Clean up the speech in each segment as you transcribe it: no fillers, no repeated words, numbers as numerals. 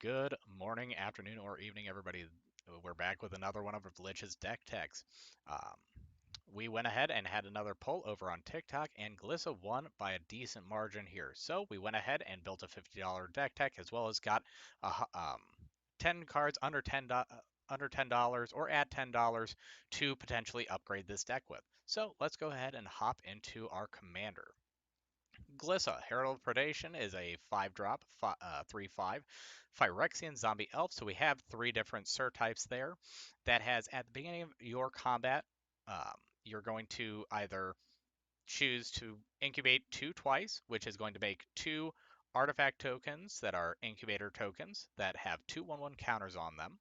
Good morning, afternoon, or evening, everybody. We're back with another one of Glitch's deck techs. Um, we went ahead and had another poll over on TikTok, and Glissa won by a decent margin here. So we went ahead and built a $50 deck tech, as well as got 10 cards under $10 or at $10 to potentially upgrade this deck with. So let's go ahead and hop into our commander. Glissa, Herald of Predation, is a 5-drop, 3/5 Phyrexian zombie elf. So we have three different Sir types there. That has, at the beginning of your combat, you're going to either choose to incubate 2 twice, which is going to make 2 artifact tokens that are incubator tokens that have 2/1/1 counters on them.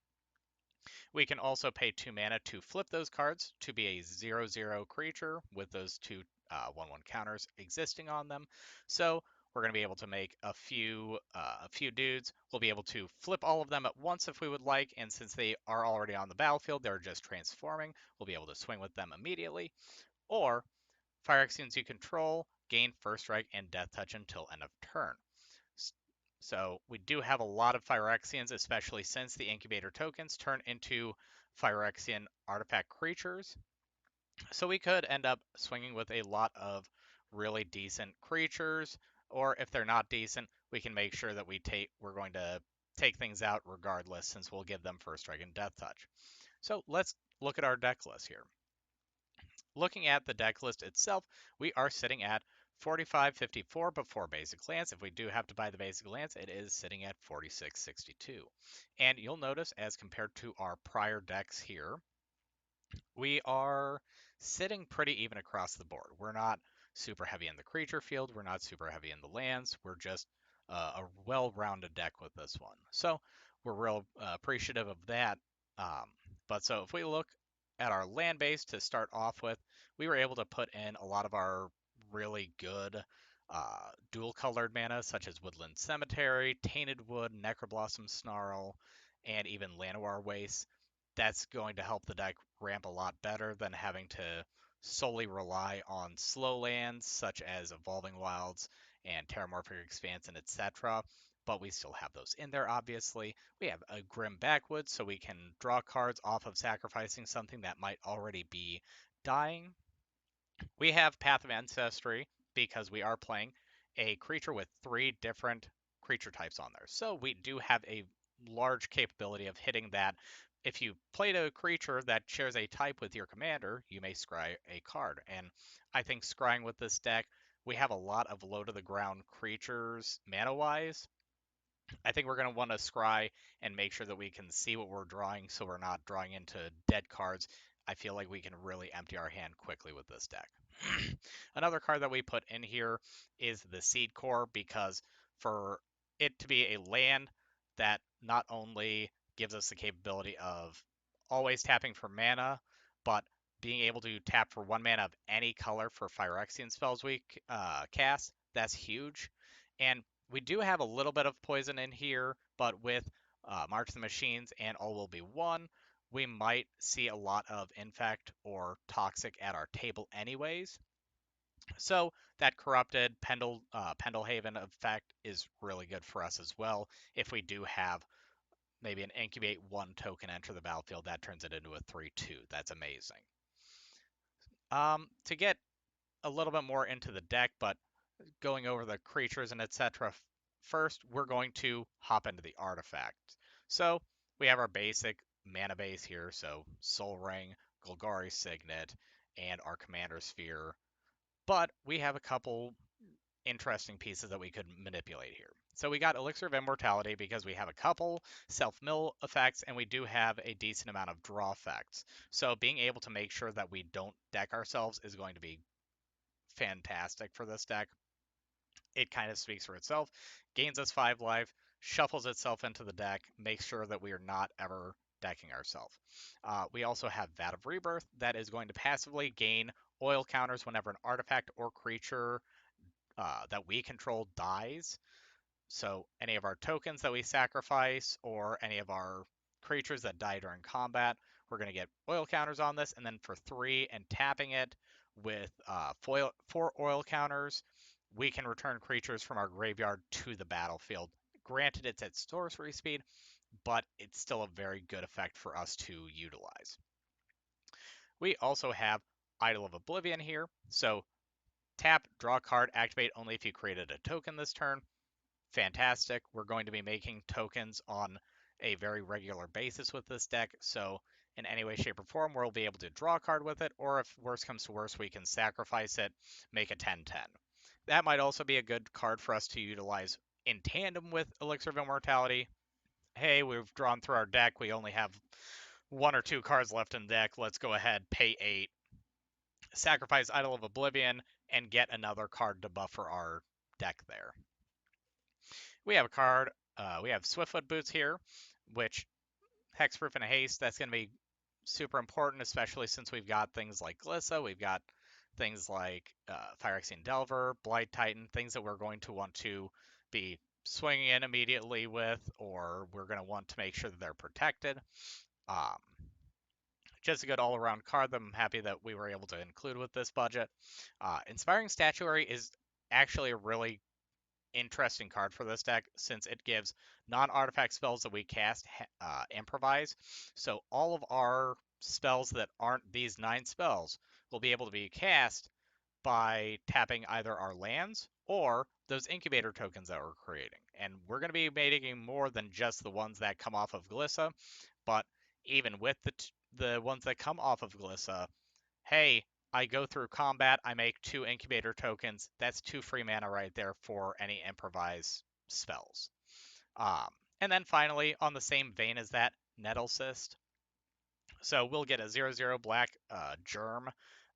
We can also pay 2 mana to flip those cards to be a 0/0 creature with those 2 1/1 counters existing on them. So we're going to be able to make a few dudes. We'll be able to flip all of them at once if we would like, and since they are already on the battlefield, they're just transforming. We'll be able to swing with them immediately. Or Phyrexians you control gain first strike and death touch until end of turn. So we do have a lot of Phyrexians, especially since the incubator tokens turn into Phyrexian artifact creatures. So we could end up swinging with a lot of really decent creatures, or if they're not decent, we can make sure that we're going to take things out regardless, since we'll give them first strike and death touch. So let's look at our deck list here. Looking at the deck list itself, we are sitting at 45.54 before basic lance. If we do have to buy the basic lance, it is sitting at 46.62. And you'll notice, as compared to our prior decks here, we are sitting pretty even across the board. We're not super heavy in the creature field. We're not super heavy in the lands. We're just a well-rounded deck with this one. So we're real appreciative of that. Um, but so if we look at our land base to start off with, we were able to put in a lot of our really good dual colored mana, such as Woodland Cemetery, Tainted Wood, Necroblossom Snarl, and even Llanowar Waste. That's going to help the deck ramp a lot better than having to solely rely on slow lands such as Evolving Wilds and Terramorphic Expanse and etc. But we still have those in there, obviously. We have a Grim Backwoods, so we can draw cards off of sacrificing something that might already be dying. We have Path of Ancestry because we are playing a creature with 3 different creature types on there. So we do have a large capability of hitting that. If you played a creature that shares a type with your commander, you may scry a card. And I think scrying with this deck, we have a lot of low to the ground creatures mana wise. I think we're going to want to scry and make sure that we can see what we're drawing so we're not drawing into dead cards. I feel like we can really empty our hand quickly with this deck. Another card that we put in here is the Seed Core, because for it to be a land that not only gives us the capability of always tapping for mana, but being able to tap for 1 mana of any color for Phyrexian spells we cast, that's huge. And we do have a little bit of poison in here, but with March of the Machines and All Will Be One, we might see a lot of infect or toxic at our table anyways. So that corrupted Pendlehaven effect is really good for us as well. If we do have maybe an incubate 1 token enter the battlefield, that turns it into a 3/2. That's amazing. To get a little bit more into the deck, but going over the creatures and etc. First, we're going to hop into the artifacts. So we have our basic mana base here, so Soul Ring, Golgari Signet, and our Commander Sphere. But we have a couple interesting pieces that we could manipulate here. So we got Elixir of Immortality because we have a couple self-mill effects, and we do have a decent amount of draw effects. So being able to make sure that we don't deck ourselves is going to be fantastic for this deck. It kind of speaks for itself, gains us 5 life, shuffles itself into the deck, makes sure that we are not ever decking ourselves. We also have Vat of Rebirth that is going to passively gain oil counters whenever an artifact or creature that we control dies. So any of our tokens that we sacrifice or any of our creatures that die during combat, we're going to get oil counters on this. And then for 3 and tapping it with 4 oil counters, we can return creatures from our graveyard to the battlefield, Granted, it's at sorcery speed, but it's still a very good effect for us to utilize. We also have Idol of Oblivion here. So tap, draw a card, activate only if you created a token this turn. Fantastic. We're going to be making tokens on a very regular basis with this deck, so in any way, shape, or form, we'll be able to draw a card with it, or if worse comes to worse, we can sacrifice it, make a 10-10. That might also be a good card for us to utilize in tandem with Elixir of Immortality. Hey, we've drawn through our deck, we only have 1 or 2 cards left in the deck, let's go ahead, pay 8, sacrifice Idol of Oblivion, and get another card to buffer our deck there. We have a card, we have Swiftfoot Boots here, which Hexproof and Haste, that's going to be super important, especially since we've got things like Glissa, we've got things like Phyrexian Delver, Blight Titan, things that we're going to want to be swinging in immediately with, or we're going to want to make sure that they're protected. Um, just a good all-around card that I'm happy that we were able to include with this budget. Inspiring Statuary is actually a really interesting card for this deck since it gives non-artifact spells that we cast improvise. So all of our spells that aren't these 9 spells will be able to be cast by tapping either our lands or those incubator tokens that we're creating. And we're going to be making more than just the ones that come off of Glissa, but even with the ones that come off of Glissa, hey, I go through combat, I make 2 incubator tokens. That's 2 free mana right there for any improvise spells. Um, and then finally, on the same vein as that, Nettle Cyst. So we'll get a 0/0 black germ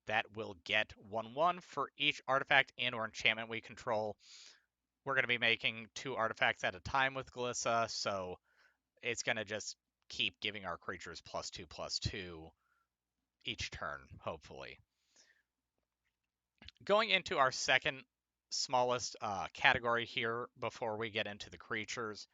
that will get 1/1 for each artifact and or enchantment we control. We're going to be making 2 artifacts at a time with Glissa, so it's going to just keep giving our creatures +2/+2 each turn, hopefully. Going into our second smallest category here before we get into the creatures,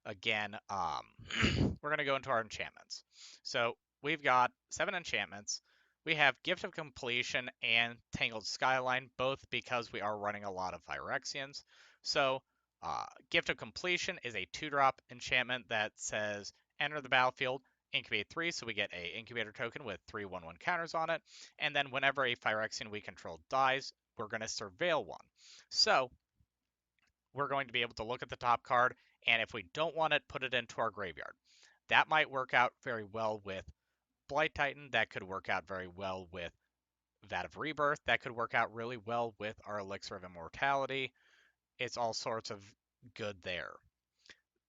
again, we're going to go into our enchantments. So we've got 7 enchantments. We have Gift of Completion and Tangled Skyline, both because we are running a lot of Phyrexians. So Gift of Completion is a 2-drop enchantment that says enter the battlefield, incubate 3, so we get a incubator token with 3/1/1 counters on it. And then whenever a Phyrexian we control dies, we're going to surveil 1. So we're going to be able to look at the top card, and if we don't want it, put it into our graveyard. That might work out very well with Blight Titan. That could work out very well with Vat of Rebirth. That could work out really well with our Elixir of Immortality. It's all sorts of good there.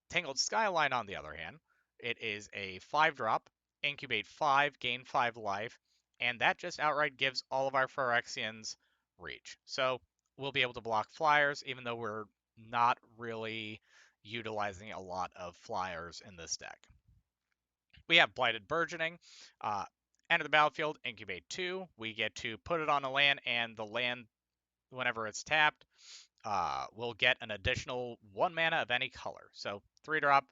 Tangled Skyline, on the other hand, it is a 5-drop, incubate 5, gain 5 life, and that just outright gives all of our Phyrexians reach. So we'll be able to block flyers, even though we're not really utilizing a lot of flyers in this deck. We have Blighted Burgeoning. Enter the battlefield, incubate 2. We get to put it on a land, and the land, whenever it's tapped, will get an additional 1 mana of any color. So 3-drop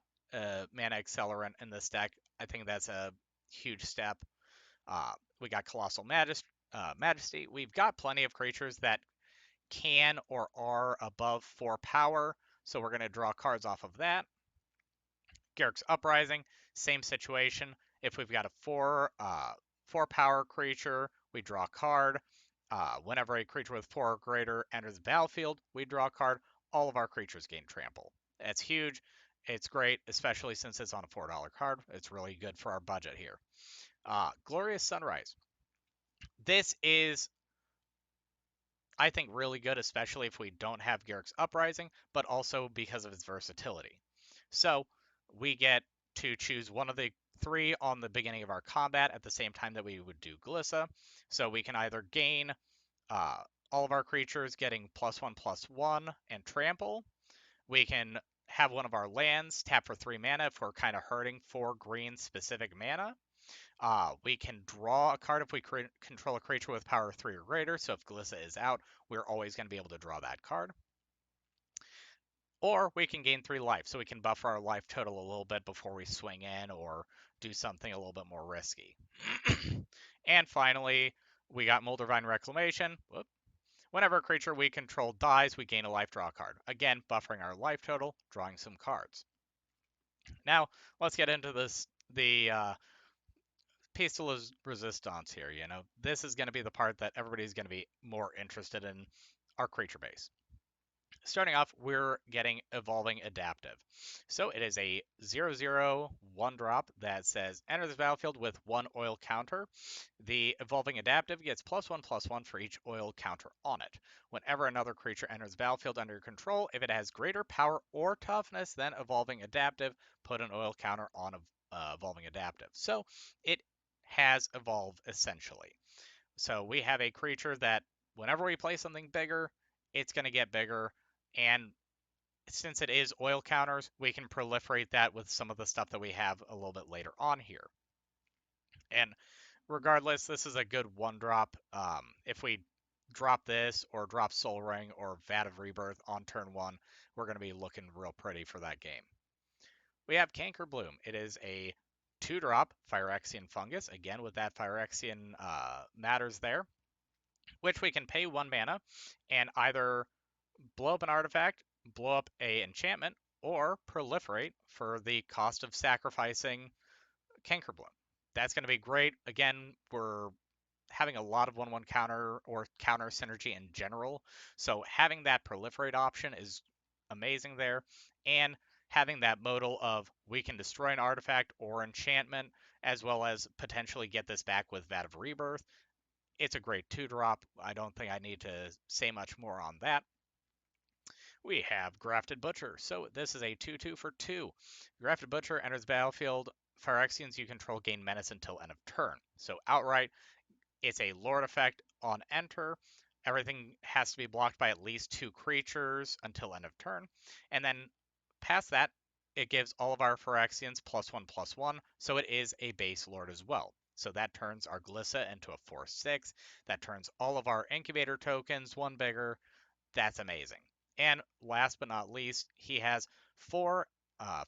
mana accelerant in this deck. I think that's a huge step. We got Colossal Majesty. We've got plenty of creatures that can or are above 4 power, so we're going to draw cards off of that. Garruk's Uprising, same situation. If we've got a 4 power creature, we draw a card. Whenever a creature with 4 or greater enters the battlefield, we draw a card. All of our creatures gain trample. That's huge. It's great, especially since it's on a $4 card. It's really good for our budget here. Glorious Sunrise. This is, I think, really good, especially if we don't have Garruk's Uprising, but also because of its versatility. So we get to choose one of the 3 on the beginning of our combat at the same time that we would do Glissa. So we can either gain all of our creatures getting +1/+1 and trample. We can have one of our lands tap for 3 mana if we're kind of hurting for green specific mana. We can draw a card if we control a creature with power 3 or greater. So if Glissa is out, we're always going to be able to draw that card. Or we can gain 3 life, so we can buffer our life total a little bit before we swing in or do something a little bit more risky. And finally, we got Moldervine Reclamation. Whoop. Whenever a creature we control dies, we gain a life draw card. Again, buffering our life total, drawing some cards. Now, let's get into the piece de resistance here. This is going to be the part that everybody's going to be more interested in, our creature base. Starting off, we're getting Evolving Adaptive. So it is a 0/0 1-drop that says enter this battlefield with 1 oil counter. The Evolving Adaptive gets +1/+1 for each oil counter on it. Whenever another creature enters the battlefield under your control, if it has greater power or toughness than Evolving Adaptive, put an oil counter on Evolving Adaptive. So it has evolved essentially. So we have a creature that whenever we play something bigger, it's going to get bigger. And since it is oil counters, we can proliferate that with some of the stuff that we have a little bit later on here. And regardless, this is a good 1-drop. If we drop this or drop Soul Ring or Vat of Rebirth on turn 1, we're going to be looking real pretty for that game. We have Canker Bloom. It is a 2-drop Phyrexian fungus, again with that Phyrexian matters there, which we can pay 1 mana and either blow up an artifact, blow up a enchantment, or proliferate for the cost of sacrificing Cankerbloom. That's going to be great. Again, we're having a lot of 1/1 counter or counter synergy in general, so having that proliferate option is amazing there, and having that modal of we can destroy an artifact or enchantment, as well as potentially get this back with Vat of Rebirth. It's a great 2-drop. I don't think I need to say much more on that. We have Grafted Butcher. So this is a 2/2 for 2. Grafted Butcher enters battlefield. Phyrexians you control gain menace until end of turn. So outright, it's a Lord effect on enter. Everything has to be blocked by at least 2 creatures until end of turn. And then past that, it gives all of our Phyrexians +1/+1. So it is a base Lord as well. So that turns our Glissa into a 4/6. That turns all of our Incubator tokens 1 bigger. That's amazing. And last but not least, he has 4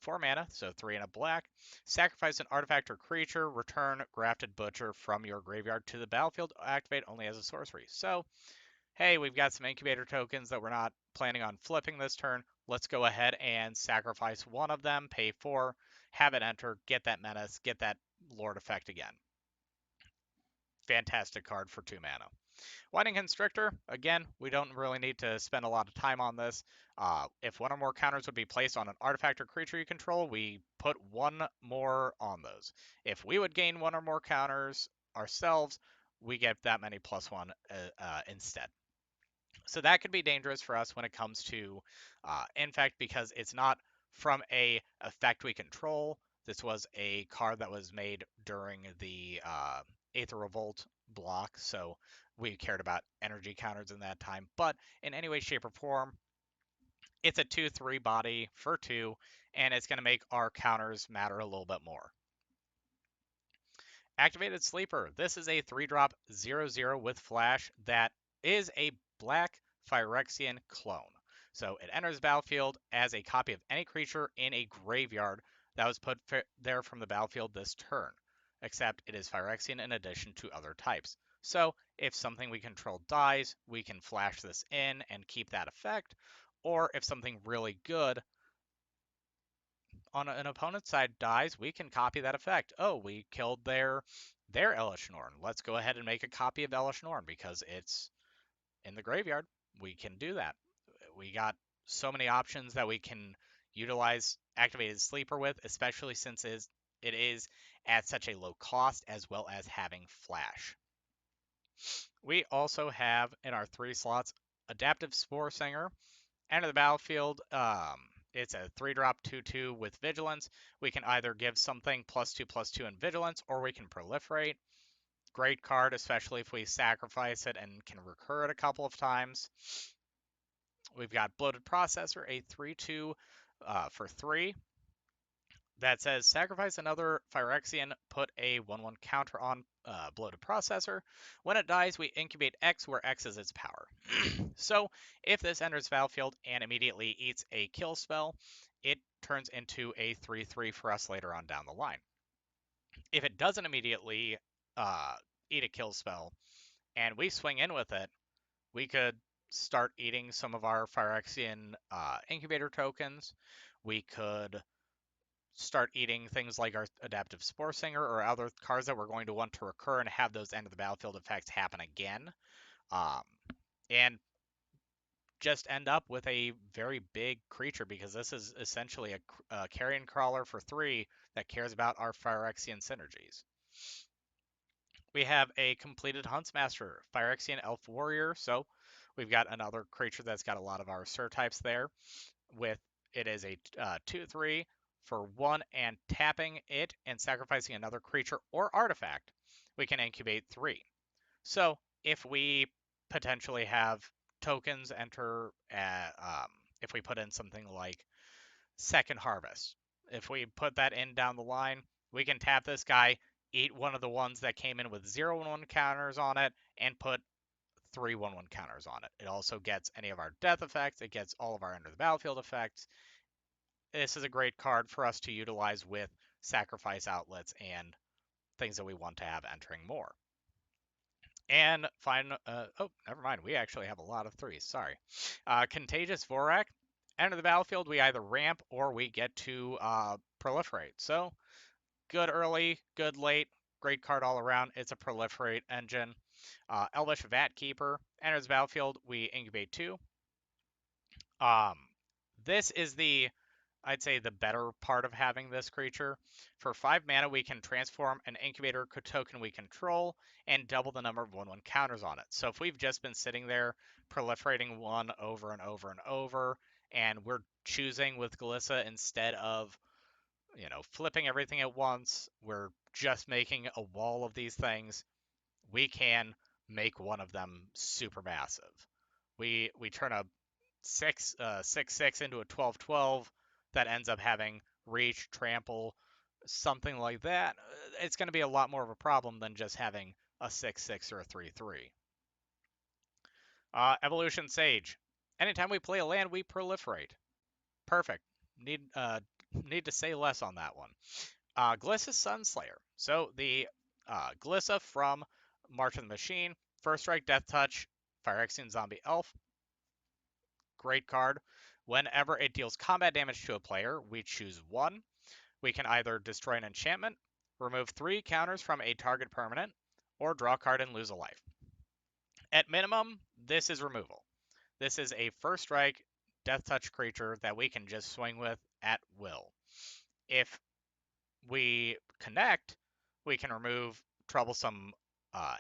mana, so 3 and a black. Sacrifice an artifact or creature, return Grafted Butcher from your graveyard to the battlefield, activate only as a sorcery. So, hey, we've got some incubator tokens that we're not planning on flipping this turn. Let's go ahead and sacrifice one of them, pay 4, have it enter, get that menace, get that Lord effect again. Fantastic card for 2 mana. Lightning Constrictor, again, we don't really need to spend a lot of time on this. If 1 or more counters would be placed on an artifact or creature you control, we put 1 more on those. If we would gain 1 or more counters ourselves, we get that many +1 instead. So that could be dangerous for us when it comes to Infect, because it's not from a effect we control. This was a card that was made during the Aether Revolt block, so we cared about energy counters in that time. But in any way, shape, or form, it's a 2/3 body for 2, and it's going to make our counters matter a little bit more. Activated Sleeper. This is a 3-drop 0/0 with flash that is a black Phyrexian clone. So it enters the battlefield as a copy of any creature in a graveyard that was put there from the battlefield this turn, except it is Phyrexian in addition to other types. So if something we control dies, we can flash this in and keep that effect, or if something really good on an opponent's side dies, we can copy that effect. Oh, we killed their Elesh Norn. Let's go ahead and make a copy of Elesh Norn because it's in the graveyard. We can do that. We got so many options that we can utilize Activated Sleeper with, especially since it is at such a low cost, as well as having flash. We also have in our 3 slots Adaptive Spore Singer. Enter the battlefield. It's a 3-drop 2/2 with Vigilance. We can either give something +2/+2 in Vigilance, or we can proliferate. Great card, especially if we sacrifice it and can recur it a couple of times. We've got Bloated Processor, a 3/2 for 3. That says sacrifice another Phyrexian, put a 1/1 counter on Bloated Processor. When it dies, we incubate X, where X is its power. So if this enters battlefield and immediately eats a kill spell, it turns into a 3/3 for us later on down the line. If it doesn't immediately eat a kill spell and we swing in with it, we could start eating some of our Phyrexian incubator tokens. We could start eating things like our Adaptive Spore Singer or other cards that we're going to want to recur and have those end of the battlefield effects happen again. Um, and just end up with a very big creature because this is essentially a carrion crawler for 3 that cares about our Phyrexian synergies. We have a completed Huntsmaster, Phyrexian Elf Warrior, so we've got another creature that's got a lot of our Sir types there. With it is a 2/3 for 1 and tapping it and sacrificing another creature or artifact. We can incubate 3. So if we potentially have tokens enter, if we put in something like Second Harvest, if we put that in down the line, we can tap this guy, eat one of the ones that came in with 0/1 counters on it, and put 3/1 counters on it. It also gets any of our death effects. It gets all of our end of the battlefield effects. This is a great card for us to utilize with sacrifice outlets and things that we want to have entering more. And oh, never mind. We actually have a lot of 3s. Sorry. Contagious Vorak. Enter the battlefield, we either ramp or we get to proliferate. So good early, good late, great card all around. It's a proliferate engine. Elvish Vat Keeper enters the battlefield. We incubate 2. Um, this is I'd say the better part of having this creature. For 5 mana, we can transform an incubator token we control and double the number of 1/1 counters on it. So if we've just been sitting there proliferating 1 over and over and over, and we're choosing with Glissa instead of, flipping everything at once, we're just making a wall of these things, we can make one of them super massive. We turn a 6/6 into a 12/12 that ends up having reach, trample, something like that. It's going to be a lot more of a problem than just having a 6/6 or a 3/3. Evolution Sage. Anytime we play a land, we proliferate. Perfect. Need to say less on that one. Glissa Sunslayer. So the Glissa from March of the Machine, First Strike, Death Touch, Phyrexian Zombie Elf. Great card. Whenever it deals combat damage to a player, we choose 1. We can either destroy an enchantment, remove 3 counters from a target permanent, or draw a card and lose a life. At minimum, this is removal. This is a first strike, death touch creature that we can just swing with at will. If we connect, we can remove troublesome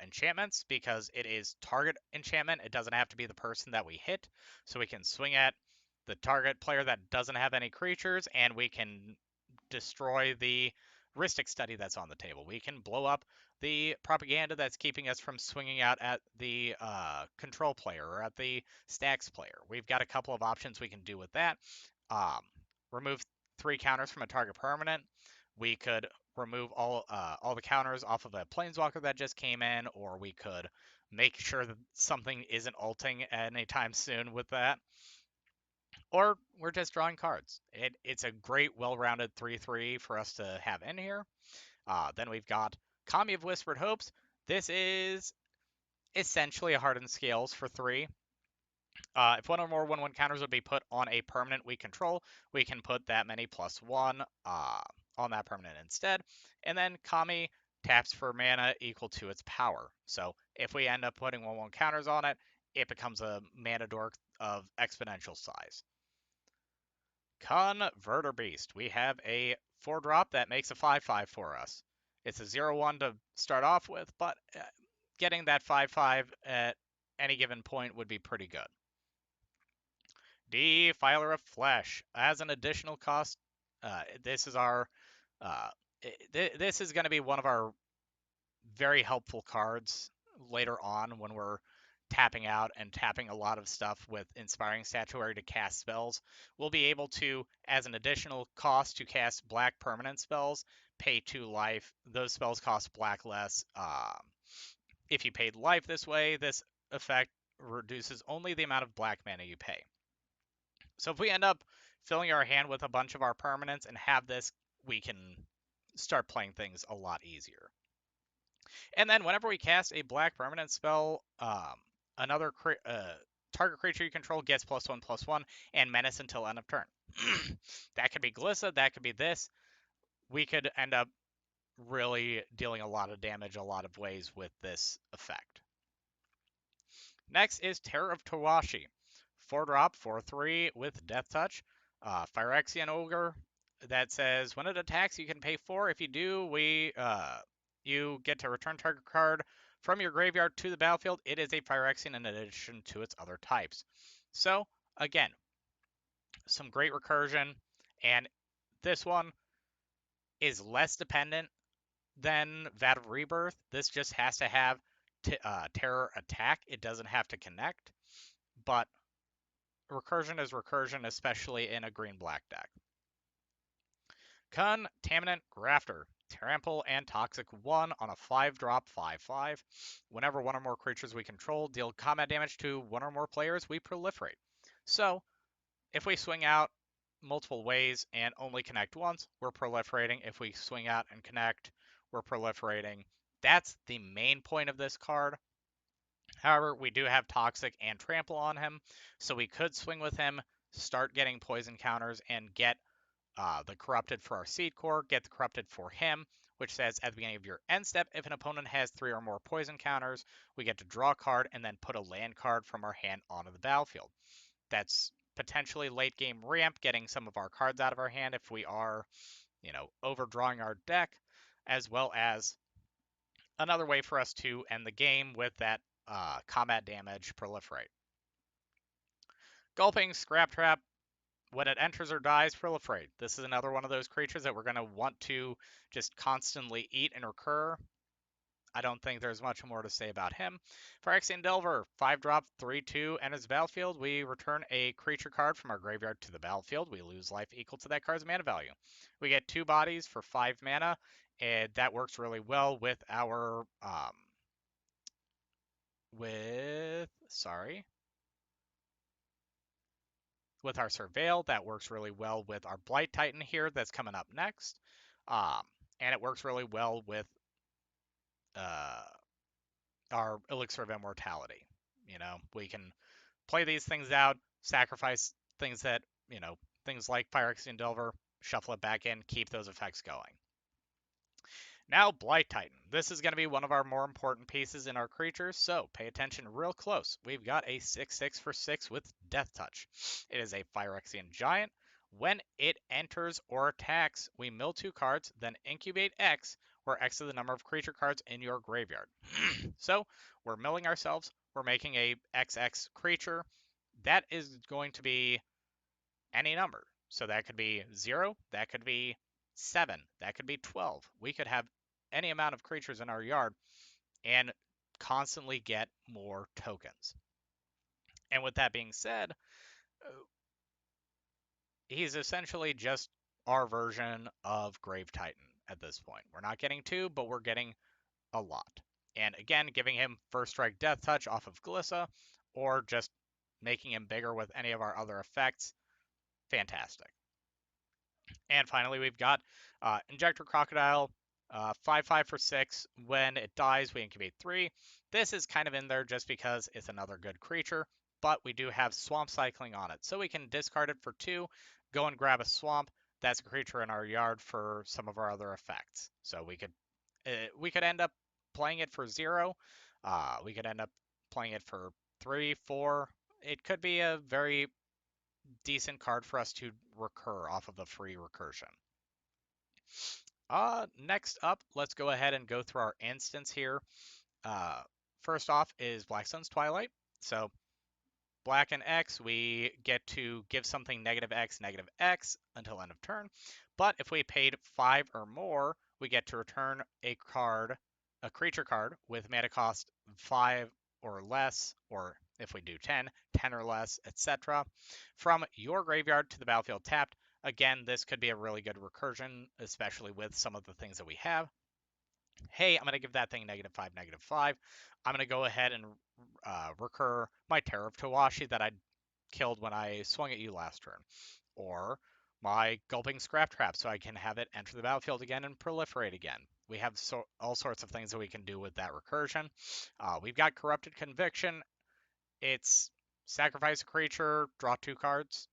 enchantments because it is target enchantment. It doesn't have to be the person that we hit. So we can swing at the target player that doesn't have any creatures, and we can destroy the Rhystic Study that's on the table. We can blow up the propaganda that's keeping us from swinging out at the control player or at the stacks player. We've got a couple of options we can do with that. Remove 3 counters from a target permanent. We could remove all the counters off of a planeswalker that just came in, or we could make sure that something isn't ulting anytime soon with that. Or we're just drawing cards. It's a great, well-rounded 3/3 for us to have in here. Then we've got Kami of Whispered Hopes. This is essentially a Hardened Scales for 3. If 1 or more 1/1 counters would be put on a permanent we control, we can put that many +1 on that permanent instead. And then Kami taps for mana equal to its power. So if we end up putting 1/1 counters on it, it becomes a mana dork of exponential size. Converter Beast. We have a 4-drop that makes a 5/5 for us. It's a 0/1 to start off with, but getting that 5/5 at any given point would be pretty good. Defiler of Flesh. As an additional cost, this is our this is going to be one of our very helpful cards later on when we're tapping out and tapping a lot of stuff with Inspiring Statuary to cast spells. We'll be able to, as an additional cost to cast black permanent spells, pay 2 life. Those spells cost black less. If you paid life this way, this effect reduces only the amount of black mana you pay. So if we end up filling our hand with a bunch of our permanents and have this, we can start playing things a lot easier. And then whenever we cast a black permanent spell, another target creature you control gets +1/+1 and menace until end of turn. That could be Glissa, that could be this. We could end up really dealing a lot of damage a lot of ways with this effect. Next is Terror of Tawashi. 4-drop, 4/3 with Death Touch. Phyrexian Ogre that says when it attacks, you can pay 4. If you do, you get to return target card from your graveyard to the battlefield. It is a Phyrexian in addition to its other types. So, again, some great recursion, and this one is less dependent than Vat of Rebirth. This just has to have Terror attack. It doesn't have to connect, but recursion is recursion, especially in a green-black deck. Contaminant Grafter. Trample and Toxic 1 on a 5-drop 5/5. Whenever one or more creatures we control deal combat damage to one or more players, we proliferate. So, if we swing out multiple ways and only connect once, we're proliferating. If we swing out and connect, we're proliferating. That's the main point of this card. However, we do have Toxic and Trample on him, so we could swing with him, start getting poison counters, and get the Corrupted for our Seed Core, get the Corrupted for him, which says at the beginning of your end step, if an opponent has 3 or more poison counters, we get to draw a card and then put a land card from our hand onto the battlefield. That's potentially late game ramp, getting some of our cards out of our hand if we are, overdrawing our deck, as well as another way for us to end the game with that combat damage proliferate. Gulping Scrap Trap. When it enters or dies, proliferate. This is another one of those creatures that we're going to want to just constantly eat and recur. I don't think there's much more to say about him. Phyrexian Delver, 5-drop, 3/2, enters the battlefield. We return a creature card from our graveyard to the battlefield. We lose life equal to that card's mana value. We get 2 bodies for 5 mana, and that works really well with our with our Surveil. That works really well with our Blight Titan here that's coming up next. And it works really well with our Elixir of Immortality. We can play these things out, sacrifice things that, things like Phyrexian Delver, shuffle it back in, keep those effects going. Now, Blight Titan. This is going to be one of our more important pieces in our creatures, so pay attention real close. We've got a 6/6 for 6 with Death Touch. It is a Phyrexian Giant. When it enters or attacks, we mill 2 cards, then incubate X, where X is the number of creature cards in your graveyard. So, we're milling ourselves, we're making a XX creature. That is going to be any number. So that could be 0, that could be 7, that could be 12. We could have any amount of creatures in our yard and constantly get more tokens. And with that being said, he's essentially just our version of Grave Titan at this point. We're not getting 2, but we're getting a lot. And again, giving him First Strike Death Touch off of Glissa, or just making him bigger with any of our other effects, fantastic. And finally, we've got Injector Crocodile, 5/5 for 6. When it dies, we incubate 3. This is kind of in there just because it's another good creature, but we do have Swamp Cycling on it. So we can discard it for 2, go and grab a Swamp. That's a creature in our yard for some of our other effects. So we could end up playing it for 0. We could end up playing it for 3, 4. It could be a very decent card for us to recur off of the free recursion. Next up, let's go ahead and go through our instance here. First off is Blackstone's Twilight. So black and X, we get to give something -X, -X until end of turn. But if we paid 5 or more, we get to return a creature card with mana cost 5 or less, or if we do 10, 10 or less, etc., from your graveyard to the battlefield tapped. Again, this could be a really good recursion, especially with some of the things that we have. Hey, I'm going to give that thing -5, -5. I'm going to go ahead and recur my Terror of Tawashi that I killed when I swung at you last turn. Or my Gulping Scrap Trap so I can have it enter the battlefield again and proliferate again. We have all sorts of things that we can do with that recursion. We've got Corrupted Conviction. It's sacrifice a creature, draw 2 cards.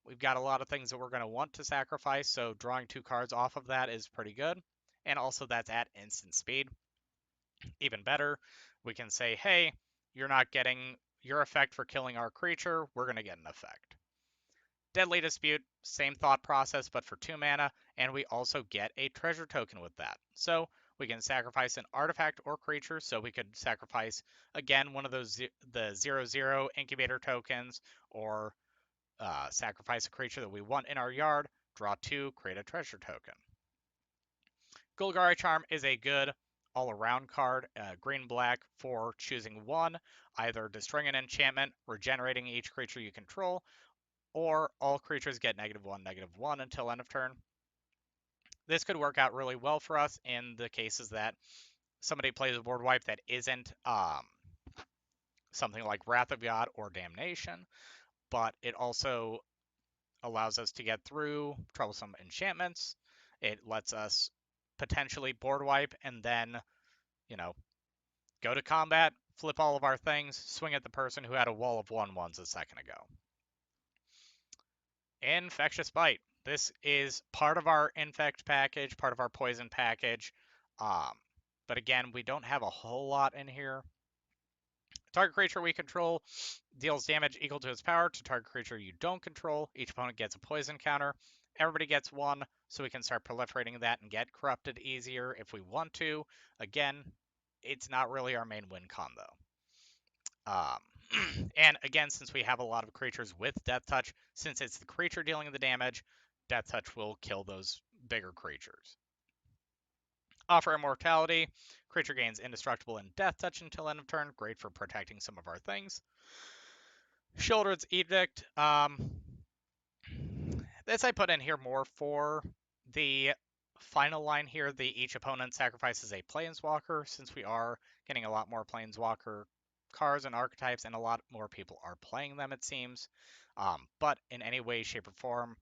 We've got a lot of things that we're going to want to sacrifice, so drawing 2 cards off of that is pretty good. And also that's at instant speed. Even better, we can say, hey, you're not getting your effect for killing our creature, we're going to get an effect. Deadly Dispute, same thought process, but for 2 mana, and we also get a treasure token with that. So we can sacrifice an artifact or creature, so we could sacrifice, again, one of those the 0/0 incubator tokens, or sacrifice a creature that we want in our yard, draw 2, create a treasure token. Golgari Charm is a good all-around card, green-black for choosing 1, either destroying an enchantment, regenerating each creature you control, or all creatures get -1/-1 until end of turn. This could work out really well for us in the cases that somebody plays a board wipe that isn't something like Wrath of God or Damnation, but it also allows us to get through troublesome enchantments. It lets us potentially board wipe and then, go to combat, flip all of our things, swing at the person who had a wall of 1/1s a second ago. Infectious Bite. This is part of our infect package, part of our poison package. But again, we don't have a whole lot in here. Target creature we control deals damage equal to its power to target creature you don't control. Each opponent gets a poison counter. Everybody gets 1, so we can start proliferating that and get corrupted easier if we want to. Again, it's not really our main win con, though. And again, since we have a lot of creatures with Death Touch, since it's the creature dealing the damage, Death Touch will kill those bigger creatures. Offer Immortality. Creature gains Indestructible and Death Touch until end of turn. Great for protecting some of our things. Sheoldred's Edict. This I put in here more for the final line here. Each opponent sacrifices a Planeswalker, since we are getting a lot more Planeswalker cards and archetypes, and a lot more people are playing them, it seems. But in any way, shape, or form,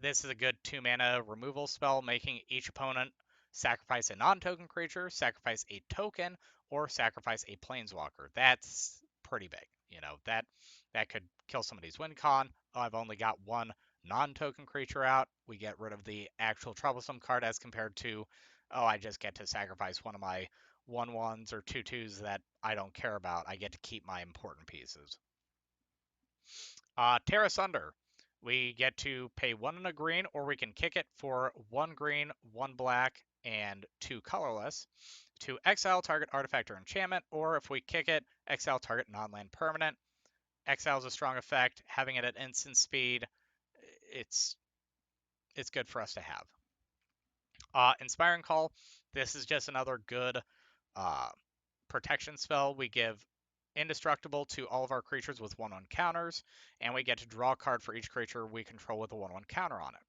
this is a good 2 mana removal spell, making each opponent sacrifice a non-token creature, sacrifice a token, or sacrifice a Planeswalker. That's pretty big. That could kill somebody's win con. Oh, I've only got 1 non-token creature out. We get rid of the actual troublesome card as compared to, oh, I just get to sacrifice one of my 1/1s or 2/2s that I don't care about. I get to keep my important pieces. Tear Asunder. We get to pay 1 and a green, or we can kick it for 1 green, 1 black, and 2 colorless to exile target artifact or enchantment, or if we kick it, exile target non-land permanent. Exile is a strong effect. Having it at instant speed, it's good for us to have. Inspiring Call. This is just another good protection spell. We give Indestructible to all of our creatures with 1/1 counters, and we get to draw a card for each creature we control with a 1/1 counter on it.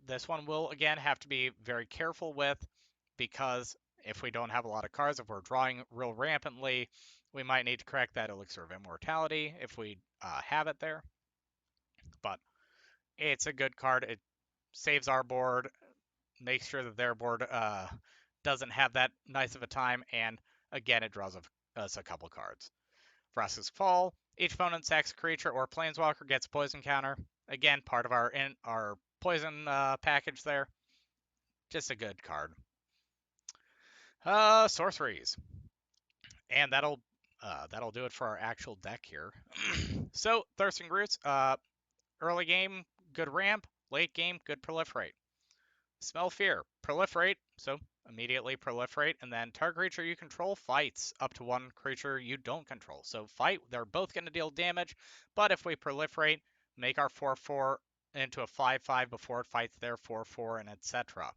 This one will, again, have to be very careful with, because if we don't have a lot of cards, if we're drawing real rampantly, we might need to correct that Elixir of Immortality if we have it there. But it's a good card. It saves our board, makes sure that their board doesn't have that nice of a time, and again, it draws us a couple cards. Vraska's Fall. Each opponent sacks a creature or planeswalker gets a poison counter. Again, part of our poison package there. Just a good card. Sorceries. And that'll do it for our actual deck here. So, Thirsting Roots, early game, good ramp. Late game, good proliferate. Smell Fear, proliferate, so immediately proliferate, and then target creature you control fights up to 1 creature you don't control. So fight, they're both going to deal damage, but if we proliferate, make our 4/4 into a 5/5 before it fights their 4/4, and etc.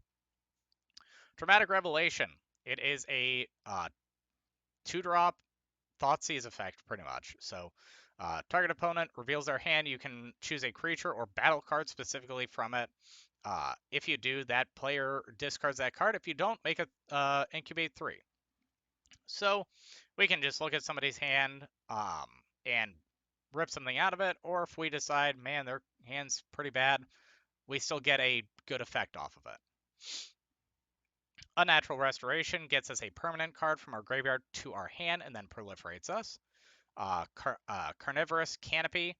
Dramatic Revelation. It is a 2-drop Thoughtseize effect, pretty much. So target opponent reveals their hand. You can choose a creature or battle card specifically from it. If you do, that player discards that card. If you don't, make it incubate 3. So we can just look at somebody's hand and rip something out of it, or if we decide, man, their hand's pretty bad, we still get a good effect off of it. Unnatural Restoration gets us a permanent card from our graveyard to our hand and then proliferates us. Carnivorous Canopy,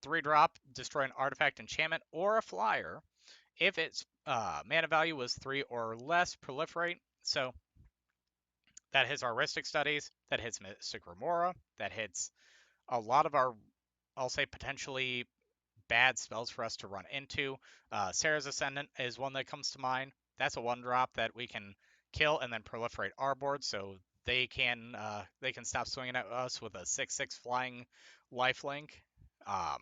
3-drop, destroy an artifact, enchantment, or a flyer. If its mana value was 3 or less, proliferate. So that hits our Ristic Studies, that hits Mystic Remora, that hits a lot of our, I'll say, potentially bad spells for us to run into. Sarah's Ascendant is one that comes to mind. That's a 1-drop that we can kill and then proliferate our board, so they can stop swinging at us with a 6/6 flying lifelink. Um,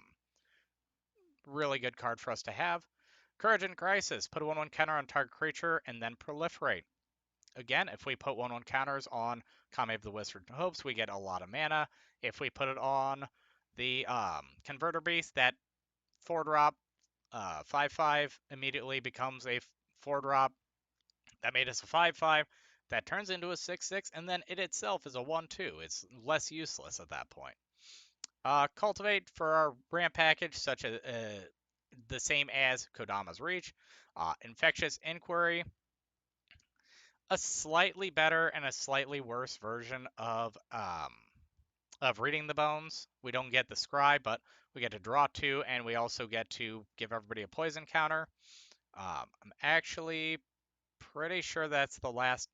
Really good card for us to have. Courage in Crisis. Put a 1/1 counter on target creature and then proliferate. Again, if we put 1/1 counters on Kame of the Wizard Hopes, we get a lot of mana. If we put it on the Converter Beast, that 4-drop 5/5 immediately becomes a 4-drop. That made us a 5/5. That turns into a 6/6, and then it itself is a 1/2. It's less useless at that point. Cultivate for our ramp package, such as the same as Kodama's Reach. Infectious Inquiry, a slightly better and a slightly worse version of Reading the Bones. We don't get the Scry, but we get to draw 2, and we also get to give everybody a poison counter. I'm actually pretty sure that's the last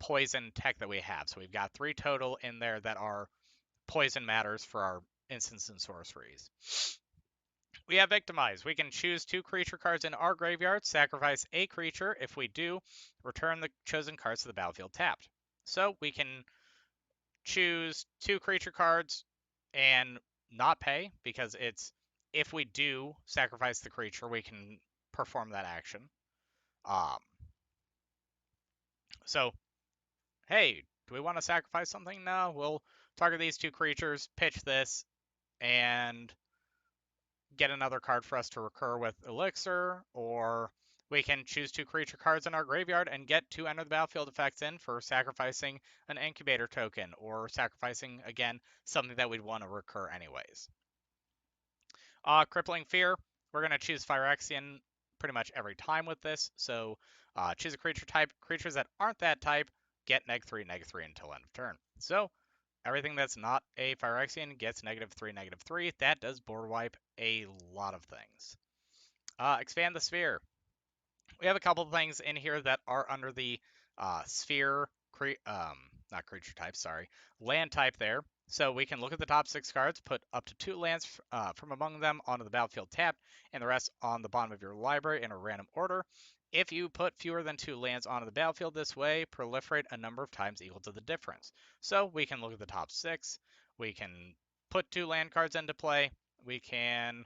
poison tech that we have. So we've got 3 total in there that are poison matters for our instants and sorceries. We have Victimize. We can choose 2 creature cards in our graveyard, sacrifice a creature. If we do, return the chosen cards to the battlefield tapped. So we can choose 2 creature cards and not pay, because it's, if we do sacrifice the creature, we can perform that action. Um, so, hey, do we want to sacrifice something? No, we'll target these 2 creatures, pitch this, and get another card for us to recur with Elixir, or we can choose 2 creature cards in our graveyard and get 2 enter the battlefield effects in for sacrificing an incubator token, or sacrificing, again, something that we'd want to recur anyways. Crippling Fear, we're going to choose Phyrexian pretty much every time with this, so choose a creature type. Creatures that aren't that type get -3/-3 until end of turn. So everything that's not a Phyrexian gets -3/-3, -3. That does board wipe a lot of things. Expand the Sphere. We have a couple of things in here that are under the sphere, not creature type, sorry, land type there. So we can look at the top 6 cards, put up to 2 lands from among them onto the battlefield tapped, and the rest on the bottom of your library in a random order. If you put fewer than 2 lands onto the battlefield this way, proliferate a number of times equal to the difference. So we can look at the top 6. We can put 2 land cards into play. We can,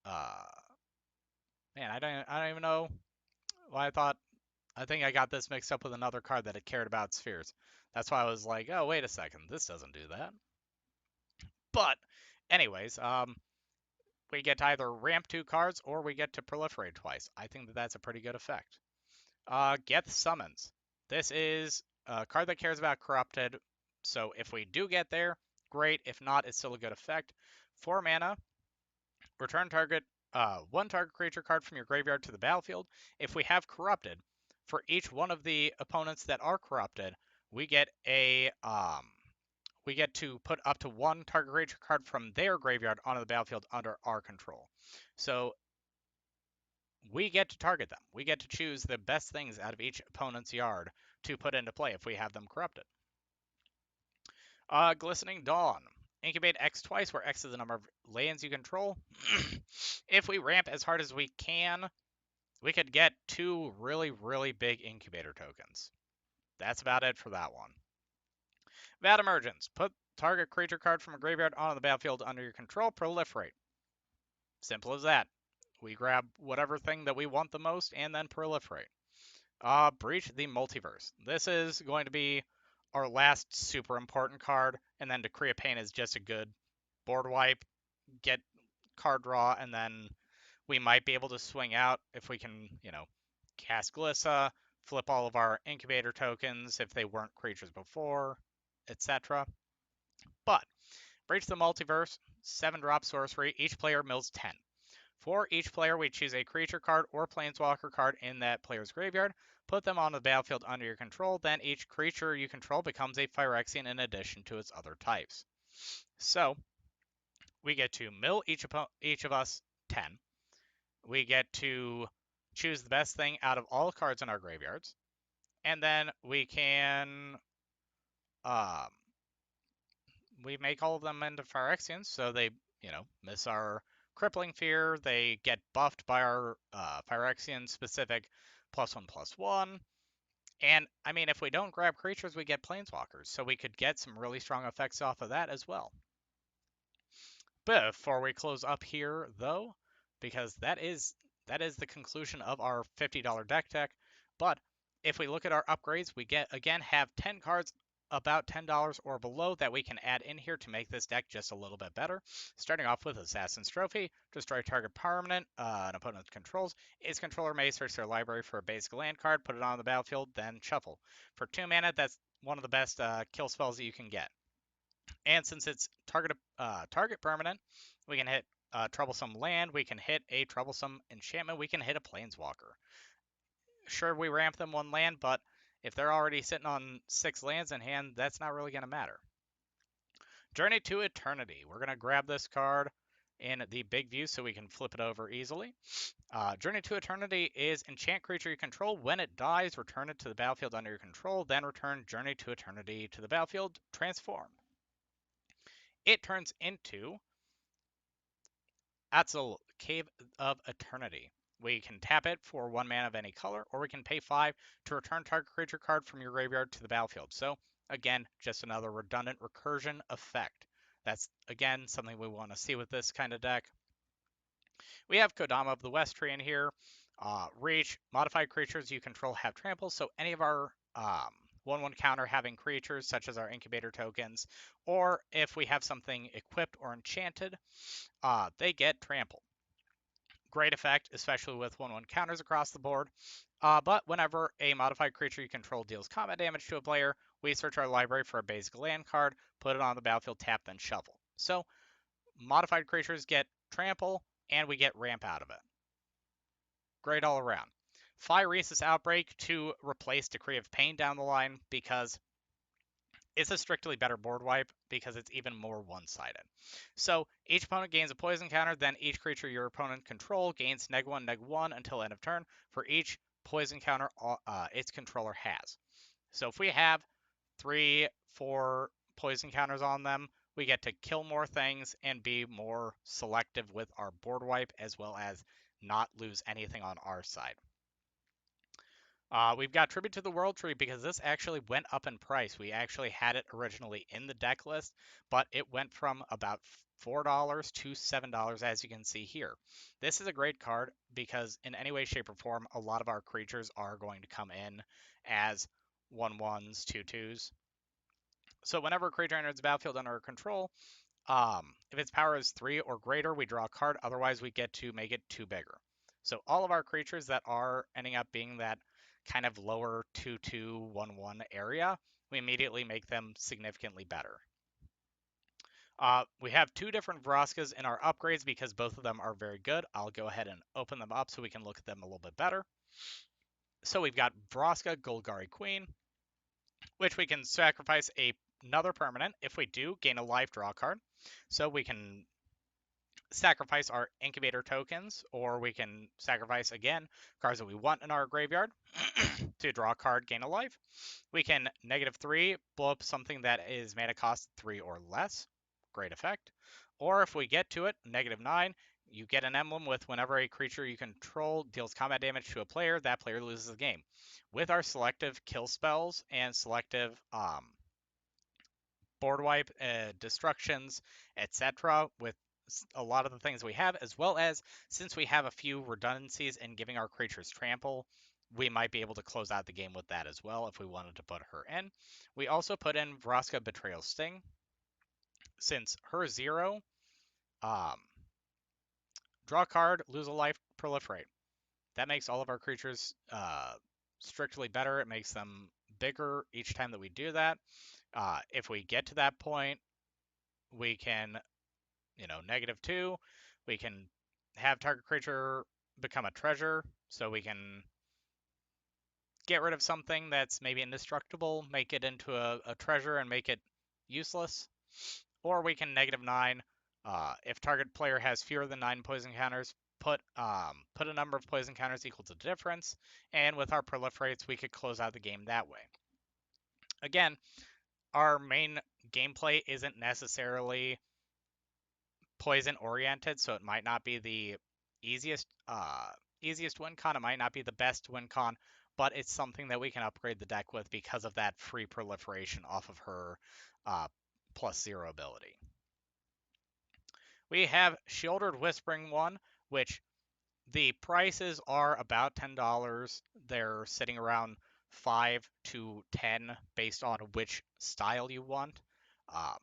man, I don't even know why I think I got this mixed up with another card that it cared about spheres. That's why I was like, oh, wait a second, this doesn't do that. But anyways, we get to either ramp 2 cards or we get to proliferate twice. I think that that's a pretty good effect. Geth Summons. This is a card that cares about Corrupted. So if we do get there, great. If not, it's still a good effect. 4 mana, return one target creature card from your graveyard to the battlefield. If we have Corrupted, for each one of the opponents that are corrupted, we get to put up to 1 target creature card from their graveyard onto the battlefield under our control. So we get to target them. We get to choose the best things out of each opponent's yard to put into play if we have them corrupted. Glistening Dawn. Incubate X twice, where X is the number of lands you control. If we ramp as hard as we can, we could get 2 really, really big incubator tokens. That's about it for that one. Vat Emergence. Put target creature card from a graveyard onto the battlefield under your control. Proliferate. Simple as that. We grab whatever thing that we want the most and then proliferate. Breach the Multiverse. This is going to be our last super important card, and then Decree of Pain is just a good board wipe, get card draw, and then we might be able to swing out if we can, cast Glissa, flip all of our incubator tokens if they weren't creatures before, etc. But Breach the Multiverse, 7-drop sorcery, each player mills 10. For each player, we choose a creature card or planeswalker card in that player's graveyard, put them on the battlefield under your control, then each creature you control becomes a Phyrexian in addition to its other types. So we get to mill each of us 10. We get to choose the best thing out of all cards in our graveyards, and then um, we make all of them into Phyrexians, so they, miss our Crippling Fear. They get buffed by our Phyrexian specific +1/+1. And I mean, if we don't grab creatures, we get Planeswalkers, so we could get some really strong effects off of that as well. Before we close up here, though, because that is the conclusion of our $50 deck tech. But if we look at our upgrades, we have 10 cards about $10 or below that we can add in here to make this deck just a little bit better. Starting off with Assassin's Trophy, destroy target permanent an opponent controls. Its controller may search their library for a basic land card, put it on the battlefield, then shuffle. For 2 mana, that's one of the best kill spells that you can get. And since it's target permanent, we can hit troublesome land, we can hit a troublesome enchantment, we can hit a planeswalker. Sure, we ramp them 1 land, but if they're already sitting on 6 lands in hand, that's not really going to matter. Journey to Eternity. We're going to grab this card in the big view so we can flip it over easily. Journey to Eternity is enchant creature you control. When it dies, return it to the battlefield under your control, then return Journey to Eternity to the battlefield, transform. It turns into Atzel, Cave of Eternity. We can tap it for 1 mana of any color, or we can pay 5 to return target creature card from your graveyard to the battlefield. So, again, just another redundant recursion effect. That's, again, something we want to see with this kind of deck. We have Kodama of the West tree in here. Reach, modified creatures you control have trample, so any of our 1/1 counter having creatures, such as our incubator tokens, or if we have something equipped or enchanted, they get trample. Great effect, especially with 1/1 counters across the board. But whenever a modified creature you control deals combat damage to a player, we search our library for a basic land card, put it on the battlefield, tap, then shuffle. So modified creatures get trample, and we get ramp out of it. Great all around. Phyrexian Outbreak to replace Decree of Pain down the line, because it's a strictly better board wipe because it's even more one-sided. So each opponent gains a poison counter, then each creature your opponent control gains -1/-1 until end of turn for each poison counter its controller has. So if we have 3, 4 poison counters on them, we get to kill more things and be more selective with our board wipe, as well as not lose anything on our side. We've got Tribute to the World Tree because this actually went up in price. We actually had it originally in the deck list, but it went from about $4 to $7, as you can see here. This is a great card because in any way, shape, or form, a lot of our creatures are going to come in as 1/1s, 2/2s. So whenever a creature enters the battlefield under our control, if its power is 3 or greater, we draw a card. Otherwise, we get to make it 2 bigger. So all of our creatures that are ending up being that kind of lower 2/2, 1/1 area, we immediately make them significantly better. We have 2 different Vroskas in our upgrades because both of them are very good. I'll go ahead and open them up so we can look at them a little bit better. So we've got Vroska Golgari Queen, which we can sacrifice another permanent. If we do, gain a life draw card. So we can sacrifice our incubator tokens, or we can sacrifice, again, cards that we want in our graveyard to draw a card, gain a life. We can -3, blow up something that is mana cost 3 or less. Great effect. Or if we get to it, -9, you get an emblem with whenever a creature you control deals combat damage to a player, that player loses the game. With our selective kill spells and selective board wipe, destructions, etc., with a lot of the things we have, as well as since we have a few redundancies in giving our creatures trample, we might be able to close out the game with that as well if we wanted to put her in. We also put in Vraska Betrayal Sting. Since her 0, um, draw a card, lose a life, proliferate. That makes all of our creatures strictly better. It makes them bigger each time that we do that. If we get to that point, we can, -2. We can have target creature become a treasure, so we can get rid of something that's maybe indestructible, make it into a treasure, and make it useless. or we can -9. If target player has fewer than 9 poison counters, put a number of poison counters equal to the difference, and with our proliferates, we could close out the game that way. Again, our main gameplay isn't necessarily poison oriented, so it might not be the easiest easiest win con. It might not be the best win con, but it's something that we can upgrade the deck with because of that free proliferation off of her uh, +0 ability. We have Shouldered Whispering one, which the prices are about $10. They're sitting around 5 to 10 based on which style you want. Um,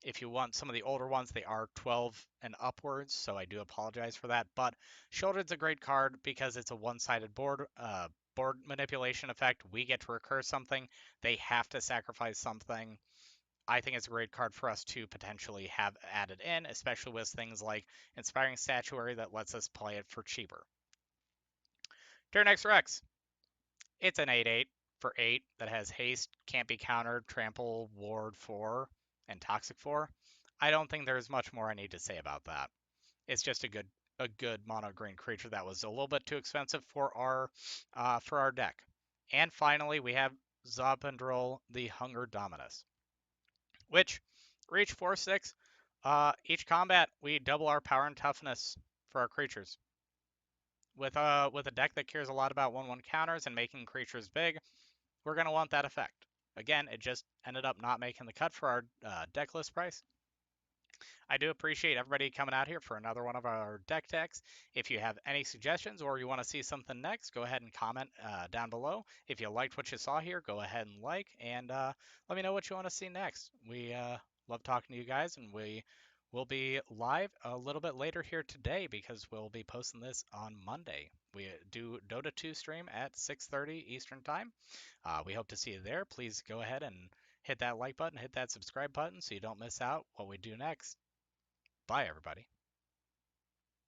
if you want some of the older ones, they are 12 and upwards, so I do apologize for that. But Shouldered's a great card because it's a one-sided board manipulation effect. We get to recur something. They have to sacrifice something. I think it's a great card for us to potentially have added in, especially with things like Inspiring Statuary that lets us play it for cheaper. Turn X Rex. It's an 8/8 for 8 that has haste, can't be countered, trample, ward 4, and toxic 4. I don't think there's much more I need to say about that. It's just a good mono green creature that was a little bit too expensive for our deck. And finally, we have Zabandrol, the Hunger Dominus, which reach 4/6. Each combat, we double our power and toughness for our creatures. With a deck that cares a lot about 1/1 counters and making creatures big, we're going to want that effect. Again, it just ended up not making the cut for our deck list price. I do appreciate everybody coming out here for another one of our deck techs. If you have any suggestions or you want to see something next, go ahead and comment down below. If you liked what you saw here, go ahead and like, and let me know what you want to see next. We love talking to you guys, and we will be live a little bit later here today because we'll be posting this on Monday. We do Dota 2 stream at 6:30 Eastern Time. We hope to see you there. Please go ahead and hit that like button, hit that subscribe button so you don't miss out what we do next. Bye, everybody.